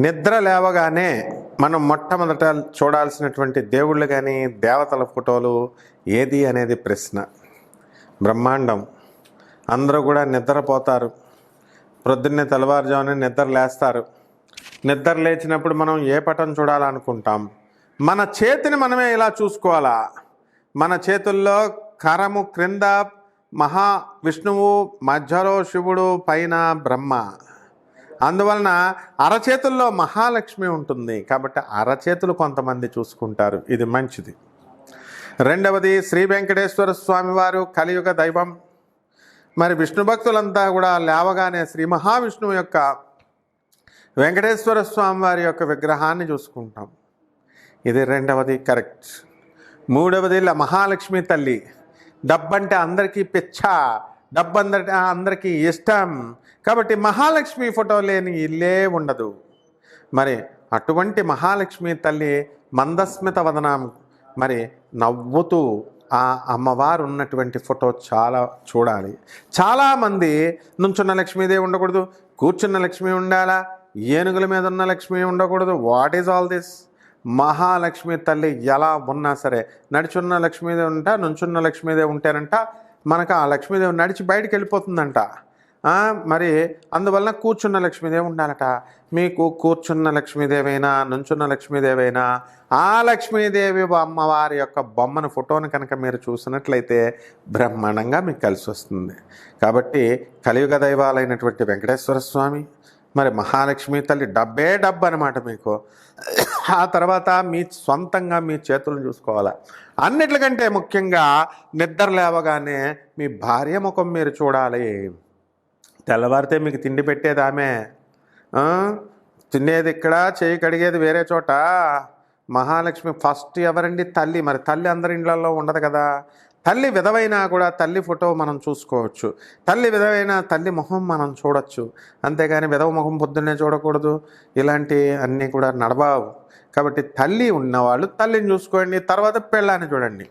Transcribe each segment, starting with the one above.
నిద్ర లేవగానే మనం మొట్టమొదట చూడాల్సినటువంటి దేవుళ్ళు కానీ దేవతల ఫోటోలు ఏది అనేది ప్రశ్న. బ్రహ్మాండం అందరూ కూడా నిద్రపోతారు. ప్రొద్దున్నే తెల్లవారుజామునే నిద్ర లేస్తారు. నిద్ర లేచినప్పుడు మనం ఏ పటం చూడాలనుకుంటాం? మన చేతిని మనమే ఇలా చూసుకోవాలా? మన చేతుల్లో కరము క్రింద మహావిష్ణువు, మధ్యలో శివుడు, పైన బ్రహ్మ. అందువలన అరచేతుల్లో మహాలక్ష్మి ఉంటుంది కాబట్టి అరచేతులు కొంతమంది చూసుకుంటారు, ఇది మంచిది. రెండవది, శ్రీ వెంకటేశ్వర స్వామి వారు కలియుగ దైవం. మరి విష్ణు భక్తులంతా కూడా లేవగానే శ్రీ మహావిష్ణువు యొక్క వెంకటేశ్వర స్వామి వారి యొక్క విగ్రహాన్ని చూసుకుంటాం, ఇది రెండవది కరెక్ట్. మూడవది మహాలక్ష్మి తల్లి. డబ్బంటే అందరికీ పిచ్చ, డబ్బు అందరికీ ఇష్టం కాబట్టి మహాలక్ష్మి ఫోటో లేని ఇల్లే ఉండదు. మరి అటువంటి మహాలక్ష్మి తల్లి మందస్మిత వదనం, మరి నవ్వుతూ ఆ అమ్మవారు ఉన్నటువంటి ఫోటో చాలా చూడాలి. చాలామంది నుంచున్న లక్ష్మీదేవి ఉండకూడదు, కూర్చున్న లక్ష్మి ఉండాలా, ఏనుగుల మీద ఉన్న లక్ష్మి ఉండకూడదు. What is all this? Mahalakshmi తల్లి ఎలా ఉన్నా సరే, నడిచున్న లక్ష్మీదేవి ఉంటా, నుంచున్న లక్ష్మీదేవి ఉంటేనంట మనకు ఆ లక్ష్మీదేవి నడిచి బయటికి వెళ్ళిపోతుందంట. మరి అందువలన కూర్చున్న లక్ష్మీదేవి ఉండాలట. మీకు కూర్చున్న లక్ష్మీదేవైనా నుంచున్న లక్ష్మీదేవైనా ఆ లక్ష్మీదేవి అమ్మవారి యొక్క బొమ్మను, ఫోటోను కనుక మీరు చూసినట్లయితే బ్రహ్మాండంగా మీకు కలిసి వస్తుంది. కాబట్టి కలియుగ దైవాలైనటువంటి వెంకటేశ్వర స్వామి, మరి మహాలక్ష్మి తల్లి డబ్బే డబ్బు అనమాట మీకు. ఆ తర్వాత మీ సొంతంగా మీ చేతులను చూసుకోవాలి. అన్నిటికంటే ముఖ్యంగా నిద్ర లేవగానే మీ భార్య ముఖం మీరు చూడాలి. తెల్లవారితే మీకు తిండి పెట్టేది ఆమె, తినేది ఇక్కడ, చేయి కడిగేది వేరే చోట. మహాలక్ష్మి ఫస్ట్ ఎవరండి? తల్లి. మరి తల్లి అందరి ఇళ్లలో ఉండదు కదా. తల్లి విధవైనా కూడా తల్లి ఫోటో మనం చూసుకోవచ్చు, తల్లి విధవైన తల్లి మొహం మనం చూడొచ్చు. అంతేగాని విధవ మొహం పొద్దున్నే చూడకూడదు, ఇలాంటి అన్నీ కూడా నడబావు. కాబట్టి తల్లి ఉన్నవాళ్ళు తల్లిని చూసుకోండి, తర్వాత పెళ్ళాన్ని చూడండి.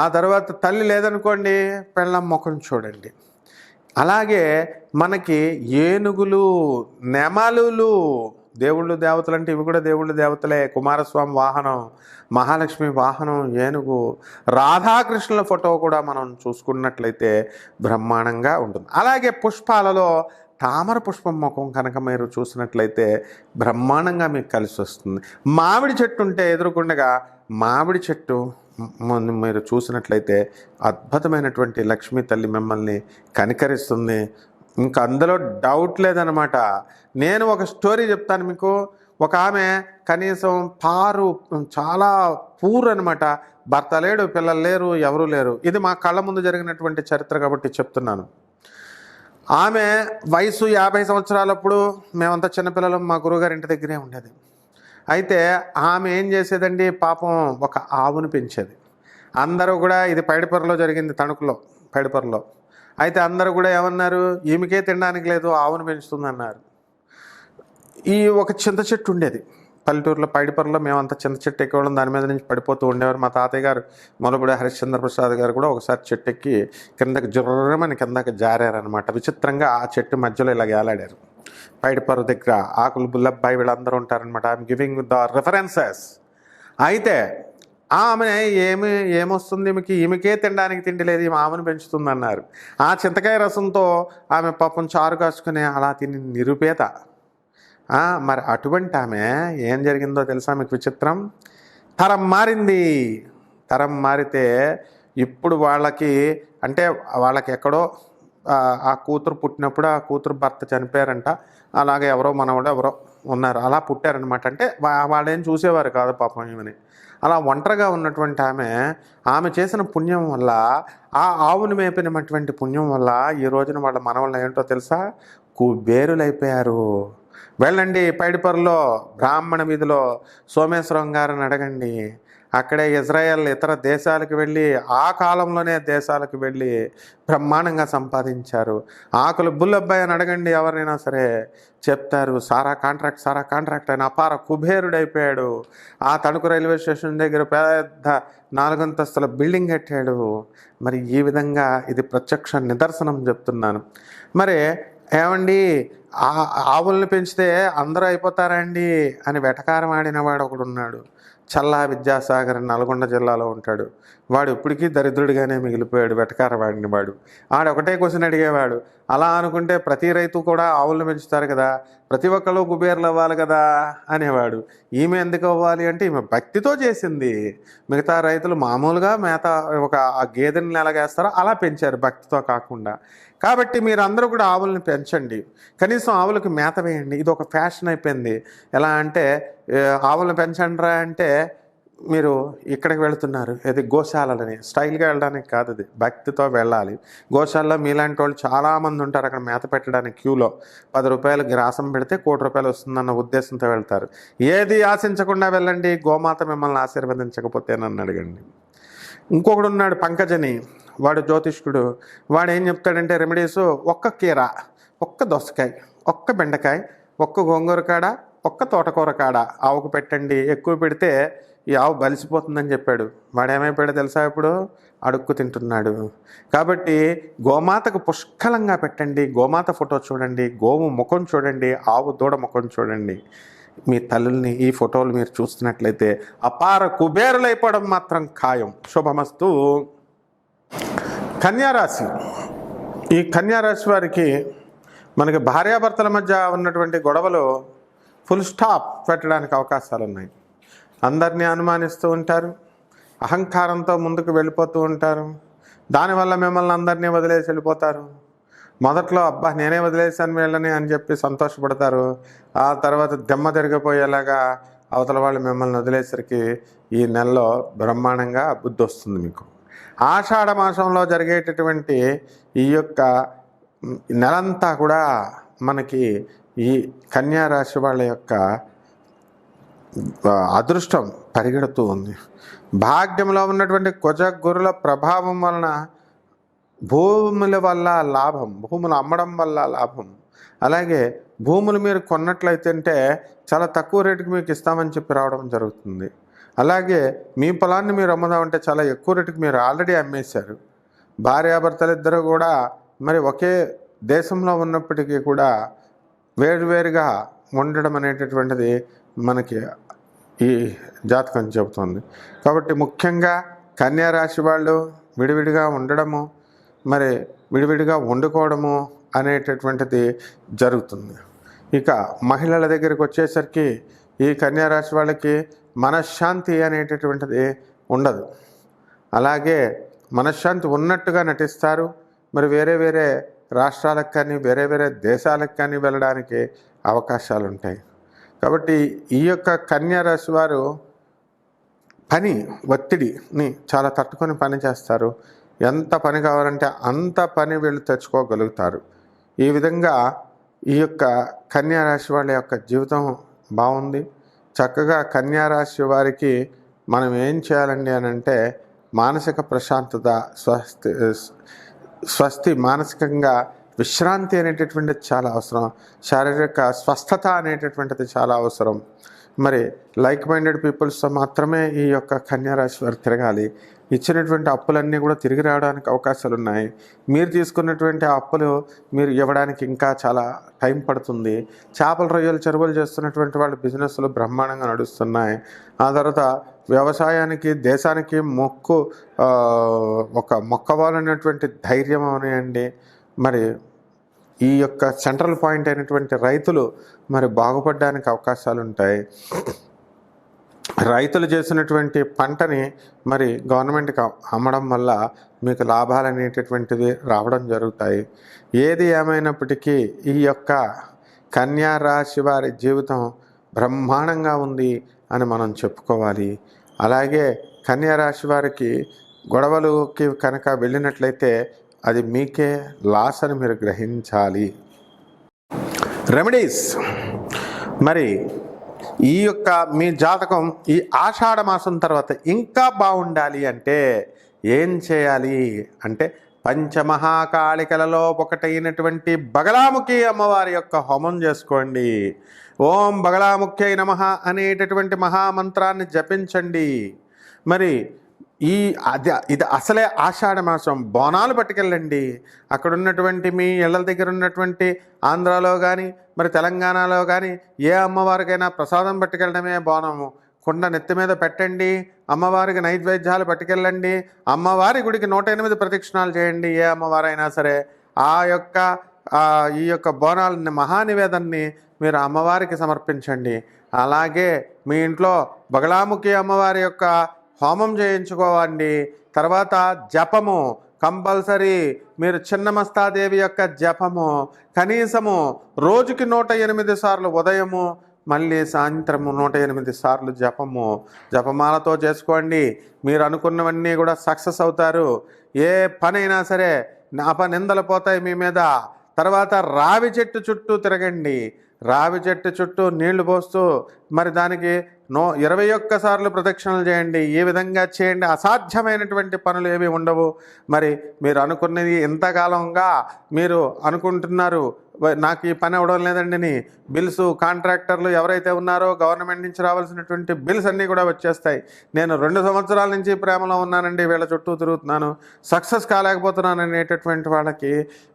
ఆ తర్వాత తల్లి లేదనుకోండి, పెళ్ళాం ముఖం చూడండి. అలాగే మనకి ఏనుగులు, నెమలులు, దేవుళ్ళు దేవతలు అంటే ఇవి కూడా దేవుళ్ళు దేవతలే. కుమారస్వామి వాహనం, మహాలక్ష్మి వాహనం ఏనుగు, రాధాకృష్ణుల ఫోటో కూడా మనం చూసుకున్నట్లయితే బ్రహ్మాండంగా ఉంటుంది. అలాగే పుష్పాలలో తామర పుష్పం ముఖం కనుక మీరు చూసినట్లయితే బ్రహ్మాండంగా మీకు కలిసి వస్తుంది. మామిడి చెట్టు ఉంటే ఎదురుకుండగా మామిడి చెట్టు మీరు చూసినట్లయితే అద్భుతమైనటువంటి లక్ష్మీ తల్లి మిమ్మల్ని కనికరిస్తుంది. ఇంకా అందులో డౌట్ లేదనమాట. నేను ఒక స్టోరీ చెప్తాను మీకు. ఒక ఆమె కనీసం చాలా పూర్ అనమాట. భర్త లేడు, పిల్లలు లేరు, ఎవరూ లేరు. ఇది మా కళ్ళ ముందు జరిగినటువంటి చరిత్ర కాబట్టి చెప్తున్నాను. ఆమె వయసు 50 సంవత్సరాలప్పుడు, మేమంతా చిన్నపిల్లలు, మా గురువుగారి ఇంటి దగ్గరే ఉండేది. అయితే ఆమె ఏం చేసేదండి, పాపం ఒక ఆవును పెంచేది. అందరూ కూడా, ఇది పైడిపొరలో జరిగింది, తణుకులో పైడిపొరలో. అయితే అందరూ కూడా ఏమన్నారు, ఈమెకే తినడానికి లేదు, ఆవును పెంచుతుందన్నారు. ఈ ఒక చింత చెట్టు ఉండేది పల్లెటూరులో, పైడిపొరలో. మేమంతా చింత చెట్టు ఎక్కేవాళ్ళం, దాని మీద నుంచి పడిపోతూ ఉండేవారు. మా తాతయ్య గారు మొలబడి హరిశ్చంద్ర ప్రసాద్ గారు కూడా ఒకసారి చెట్టు ఎక్కి కిందకి జుర్రమని కిందకి జారారనమాట. విచిత్రంగా ఆ చెట్టు మధ్యలో ఇలా ఏలాడారు. పైడిపొర దగ్గర ఆకులు బుల్లబ్బాయి వీళ్ళందరూ ఉంటారనమాట. I'm giving the references. అయితే ఆమె ఏమొస్తుంది ఈమెకే తినడానికి తిండి లేదు, ఈమె ఆమెను పెంచుతుంది అన్నారు. ఆ చింతకాయ రసంతో ఆమె పాపం చారు కాచుకుని అలా తిని నిరుపేద. మరి అటువంటి ఆమె ఏం జరిగిందో తెలుసా మీకు విచిత్రం? తరం మారింది. తరం మారితే ఇప్పుడు వాళ్ళకి ఎక్కడో ఆ కూతురు పుట్టినప్పుడు ఆ కూతురు భర్త చనిపోయారంట. అలాగే ఎవరో మనవాడు ఎవరో ఉన్నారు, అలా పుట్టారనమాట. అంటే వాళ్ళేం చూసేవారు కాదు పాపం ఈమెని. అలా ఒంటరిగా ఉన్నటువంటి ఆమె చేసిన పుణ్యం వల్ల, ఆ ఆవును మేపినటువంటి పుణ్యం వల్ల ఈ రోజున వాళ్ళ మనవళ్ళు ఏంటో తెలుసా, కుబేరులైపోయారు. వెళ్ళండి పైడిపొరలో బ్రాహ్మణ వీధిలో సోమేశ్వరం గారిని అడగండి. అక్కడే ఇజ్రాయెల్ ఇతర దేశాలకు వెళ్ళి, ఆ కాలంలోనే దేశాలకు వెళ్ళి బ్రహ్మాండంగా సంపాదించారు. ఆకులు బుల్లబ్బాయి అని అడగండి, ఎవరైనా సరే చెప్తారు. సారా కాంట్రాక్ట్ ఆయన అపార కుబేరుడైపోయాడు. ఆ తణుకు రైల్వే స్టేషన్ దగ్గర పెద్ద 4 అంతస్తుల బిల్డింగ్ కట్టాడు. మరి ఈ విధంగా ఇది ప్రత్యక్ష నిదర్శనం చెప్తున్నాను. మరి ఏమండి ఆవుల్ని పెంచితే అందరూ అయిపోతారండి అని వెటకారం ఆడినవాడు ఒకడు ఉన్నాడు. చల్లా విద్యాసాగర్ నల్గొండ జిల్లాలో ఉంటాడు. వాడు ఇప్పటికీ దరిద్రుడిగానే మిగిలిపోయాడు, వెటకారం ఆడినవాడు. ఒకటే క్వశ్చన్ అడిగేవాడు, అలా అనుకుంటే ప్రతి రైతు కూడా ఆవులను పెంచుతారు కదా, ప్రతి ఒక్కళ్ళు కుబేర్లు అవ్వాలి కదా అనేవాడు. ఈమె ఎందుకు అవ్వాలి అంటే ఈమె భక్తితో చేసింది. మిగతా రైతులు మామూలుగా మేత ఒక గేదెని ఎలాగేస్తారో అలా పెంచారు, భక్తితో కాకుండా. కాబట్టి మీరు అందరూ కూడా ఆవులను పెంచండి, కనీసం ఆవులకు మేత వేయండి. ఇది ఒక ఫ్యాషన్ అయిపోయింది. ఎలా అంటే ఆవులను పెంచండిరా అంటే మీరు ఇక్కడికి వెళుతున్నారు, ఇది గోశాలని. స్టైల్గా వెళ్ళడానికి కాదు, అది భక్తితో వెళ్ళాలి. గోశాలలో మీలాంటి వాళ్ళు చాలామంది ఉంటారు అక్కడ మేత పెట్టడానికి క్యూలో. 10 రూపాయలు గ్రాసం పెడితే 1 కోటి రూపాయలు వస్తుందన్న ఉద్దేశంతో వెళ్తారు. ఏది ఆశించకుండా వెళ్ళండి, గోమాత మిమ్మల్ని ఆశీర్వదించకపోతే నన్ను అడగండి. ఇంకొకడు ఉన్నాడు పంకజని, వాడు జ్యోతిష్కుడు. వాడు ఏం చెప్తాడంటే రెమెడీస్, ఒక్క కీర, ఒక్క దోసకాయ, ఒక్క బెండకాయ, ఒక్క గోంగూర కాడ, ఒక్క తోటకూర కాడ ఆవుకు పెట్టండి. ఎక్కువ పెడితే ఈ ఆవు బలిసిపోతుందని చెప్పాడు. వాడేమైపోయాడో తెలుసా, ఇప్పుడు అడుక్కు తింటున్నాడు. కాబట్టి గోమాతకు పుష్కలంగా పెట్టండి. గోమాత ఫోటో చూడండి, గోవు ముఖం చూడండి, ఆవు దూడ ముఖం చూడండి. మీ తల్లుల్ని ఈ ఫోటోలు మీరు చూస్తున్నట్లయితే అపార కుబేరులైపోవడం మాత్రం ఖాయం. శుభమస్తు. కన్యారాశి. ఈ కన్యారాశి వారికి మనకి భార్యాభర్తల మధ్య ఉన్నటువంటి గొడవలు ఫుల్ స్టాప్ పెట్టడానికి అవకాశాలు ఉన్నాయి. అందరినీ అనుమానిస్తూ ఉంటారు, అహంకారంతో ముందుకు వెళ్ళిపోతూ ఉంటారు. దానివల్ల మిమ్మల్ని అందరినీ వదిలేసి వెళ్ళిపోతారు. మొదట్లో అబ్బా నేనే వదిలేసాను వీళ్ళని అని చెప్పి సంతోషపడతారు. ఆ తర్వాత దెమ్మ తిరిగిపోయేలాగా అవతల వాళ్ళు మిమ్మల్ని వదిలేసరికి ఈ నెలలో బ్రహ్మాండంగా బుద్ధి వస్తుంది మీకు. ఆషాఢ మాసంలో జరిగేటటువంటి ఈ యొక్క నెలంతా కూడా మనకి ఈ కన్యారాశి వాళ్ళ యొక్క అదృష్టం పరిగెడుతూ ఉంది. భాగ్యంలో ఉన్నటువంటి కుజ గురుల ప్రభావం వలన భూముల వల్ల లాభం, భూములు అమ్మడం వల్ల లాభం. అలాగే భూములు మీరు కొన్నట్లయితే చాలా తక్కువ రేటుకి మీకు ఇస్తామని చెప్పి రావడం జరుగుతుంది. అలాగే మీ పొలాన్ని మీరు అమ్ముదామంటే చాలా ఎక్కువ రేటుకి మీరు ఆల్రెడీ అమ్మేశారు. భార్యాభర్తలు ఇద్దరు కూడా మరి ఒకే దేశంలో ఉన్నప్పటికీ కూడా వేరువేరుగా ఉండడం అనేటటువంటిది మనకి ఈ జాతకం చెబుతుంది. కాబట్టి ముఖ్యంగా కన్యారాశి వాళ్ళు విడివిడిగా ఉండడము, మరి విడివిడిగా వండుకోవడము అనేటటువంటిది జరుగుతుంది. ఇక మహిళల దగ్గరికి వచ్చేసరికి ఈ కన్యారాశి వాళ్ళకి మనశ్శాంతి అనేటటువంటిది ఉండదు. అలాగే మనశ్శాంతి ఉన్నట్టుగా నటిస్తారు. మరి వేరే వేరే రాష్ట్రాలకు కానీ వేరే వేరే దేశాలకు కానీ వెళ్ళడానికి అవకాశాలు ఉంటాయి. కాబట్టి ఈ యొక్క కన్యారాశి వారు పని ఒత్తిడిని చాలా తట్టుకొని పని చేస్తారు. ఎంత పని కావాలంటే అంత పని వీళ్ళు తెచ్చుకోగలుగుతారు. ఈ విధంగా ఈ యొక్క కన్యారాశి వాళ్ళ యొక్క జీవితం బాగుంది. చక్కగా కన్యారాశి వారికి మనం ఏం చేయాలండి అని అంటే మానసిక ప్రశాంతత, స్వస్తి మానసికంగా విశ్రాంతి అనేటటువంటిది చాలా అవసరం. శారీరక స్వస్థత అనేటటువంటిది చాలా అవసరం. మరి లైక్ మైండెడ్ పీపుల్స్తో మాత్రమే ఈ యొక్క కన్యారాశి వారు తిరగాలి. ఇచ్చినటువంటి అప్పులన్నీ కూడా తిరిగి రావడానికి అవకాశాలు ఉన్నాయి. మీరు తీసుకున్నటువంటి అప్పులు మీరు ఇవ్వడానికి ఇంకా చాలా టైం పడుతుంది. చేపల రొయ్యలు చెరువులు చేస్తున్నటువంటి వాళ్ళ బిజినెస్లు బ్రహ్మాండంగా నడుస్తున్నాయి. ఆ తర్వాత వ్యవసాయానికి దేశానికి మొక్కవాలనేటువంటి ధైర్యం అనేయండి. మరి ఈ యొక్క సెంట్రల్ పాయింట్ అయినటువంటి రైతులు మరి బాగుపడడానికి అవకాశాలు ఉంటాయి. రైతులు చేసినటువంటి పంటని మరి గవర్నమెంట్కి అమ్మడం వల్ల మీకు లాభాలు అనేటటువంటివి రావడం జరుగుతాయి. ఏది ఏమైనప్పటికీ ఈ యొక్క కన్యారాశి వారి జీవితం బ్రహ్మాండంగా ఉంది అని మనం చెప్పుకోవాలి. అలాగే కన్యారాశి వారికి గొడవలుకి కనుక వెళ్ళినట్లయితే అది మీకే లాస్ అని మీరు గ్రహించాలి. రెమెడీస్. మరి ఈ యొక్క మీ జాతకం ఈ ఆషాఢ మాసం తర్వాత ఇంకా బాగుండాలి అంటే ఏం చేయాలి అంటే పంచమహాకాళికలలో ఒకటైనటువంటి బగలాముఖి అమ్మవారి యొక్క హోమం చేసుకోండి. ఓం బగలాముఖ్యై నమః అనేటటువంటి మహామంత్రాన్ని జపించండి. మరి ఇది అసలే ఆషాఢ మాసం. బోనాలు పట్టుకెళ్ళండి. అక్కడ ఉన్నటువంటి మీ ఇళ్ళ దగ్గర ఉన్నటువంటి ఆంధ్రాలో కానీ మరి తెలంగాణలో కానీ ఏ అమ్మవారికైనా ప్రసాదం పట్టుకెళ్ళడమే బోనము. కుండ నెత్తి మీద పెట్టండి, అమ్మవారికి నైవేద్యాలు పట్టుకెళ్ళండి, అమ్మవారి గుడికి 108 ప్రదక్షిణాలు చేయండి. ఏ అమ్మవారైనా సరే ఈ యొక్క బోనాలని మహానివేదన్ని మీరు అమ్మవారికి సమర్పించండి. అలాగే మీ ఇంట్లో బగళాముఖి అమ్మవారి యొక్క హోమం చేయించుకోవండి. తర్వాత జపము కంపల్సరీ. మీరు చిన్నమస్తాదేవి యొక్క జపము కనీసము రోజుకి 108 సార్లు, ఉదయము మళ్ళీ సాయంత్రము 108 సార్లు జపమాలతో చేసుకోండి. మీరు అనుకున్నవన్నీ కూడా సక్సెస్ అవుతారు. ఏ పనైనా సరే నిందలు పోతాయి మీ మీద. తర్వాత రావి చెట్టు చుట్టూ తిరగండి. రావి చెట్టు చుట్టూ నీళ్లు పోస్తూ మరి దానికి 21 సార్లు ప్రదక్షిణలు చేయండి. ఈ విధంగా చేయండి. అసాధ్యమైనటువంటి పనులు ఏవి ఉండవు. మరి మీరు అనుకున్నది ఎంతకాలంగా మీరు అనుకుంటున్నారు నాకు ఈ పని అవ్వడం లేదండి అని. బిల్స్, కాంట్రాక్టర్లు ఎవరైతే ఉన్నారో గవర్నమెంట్ నుంచి రావాల్సినటువంటి బిల్స్ అన్నీ కూడా వచ్చేస్తాయి. నేను 2 సంవత్సరాల నుంచి ప్రేమలో ఉన్నానండి, వీళ్ళ చుట్టూ తిరుగుతున్నాను, సక్సెస్ కాలేకపోతున్నాను అనేటటువంటి వాళ్ళకి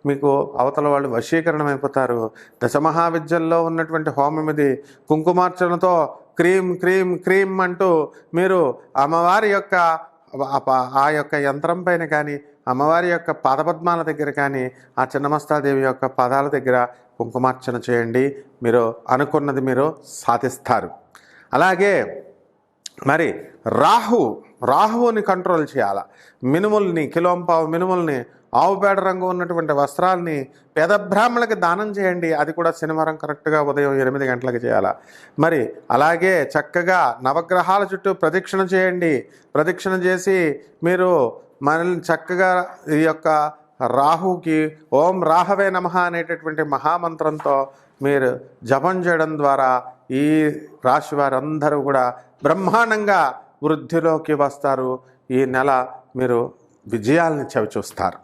మీకు అవతల వాళ్ళు వశీకరణం అయిపోతారు. దశమహావిద్యల్లో ఉన్నటువంటి హోమం ఇది. కుంకుమార్చనతో క్రీమ్ క్రీమ్ క్రీమ్ అంటూ మీరు అమ్మవారి యొక్క ఆ యొక్క యంత్రం పైన కానీ అమ్మవారి యొక్క పాదపద్మాల దగ్గర కానీ ఆ చిన్నమస్తాదేవి యొక్క పాదాల దగ్గర కుంకుమార్చన చేయండి. మీరు అనుకున్నది మీరు సాధిస్తారు. అలాగే మరి రాహువుని కంట్రోల్ చేయాలి. మినుముల్ని, కిలోంపావు మినుముల్ని, ఆవుపేడ రంగు ఉన్నటువంటి వస్త్రాలని పేద బ్రాహ్మణులకి దానం చేయండి. అది కూడా శనివారం కరెక్ట్గా ఉదయం 8 గంటలకు చేయాలి. మరి అలాగే చక్కగా నవగ్రహాల చుట్టూ ప్రదక్షిణ చేయండి. ప్రదక్షిణ చేసి మీరు మనల్ని చక్కగా ఈ యొక్క రాహుకి ఓం రాహవే నమః అనేటటువంటి మహామంత్రంతో మీరు జపం చేయడం ద్వారా ఈ రాశి వారందరూ కూడా బ్రహ్మాండంగా వృద్ధిలోకి వస్తారు. ఈ నెల మీరు విజయాలని చవిచూస్తారు.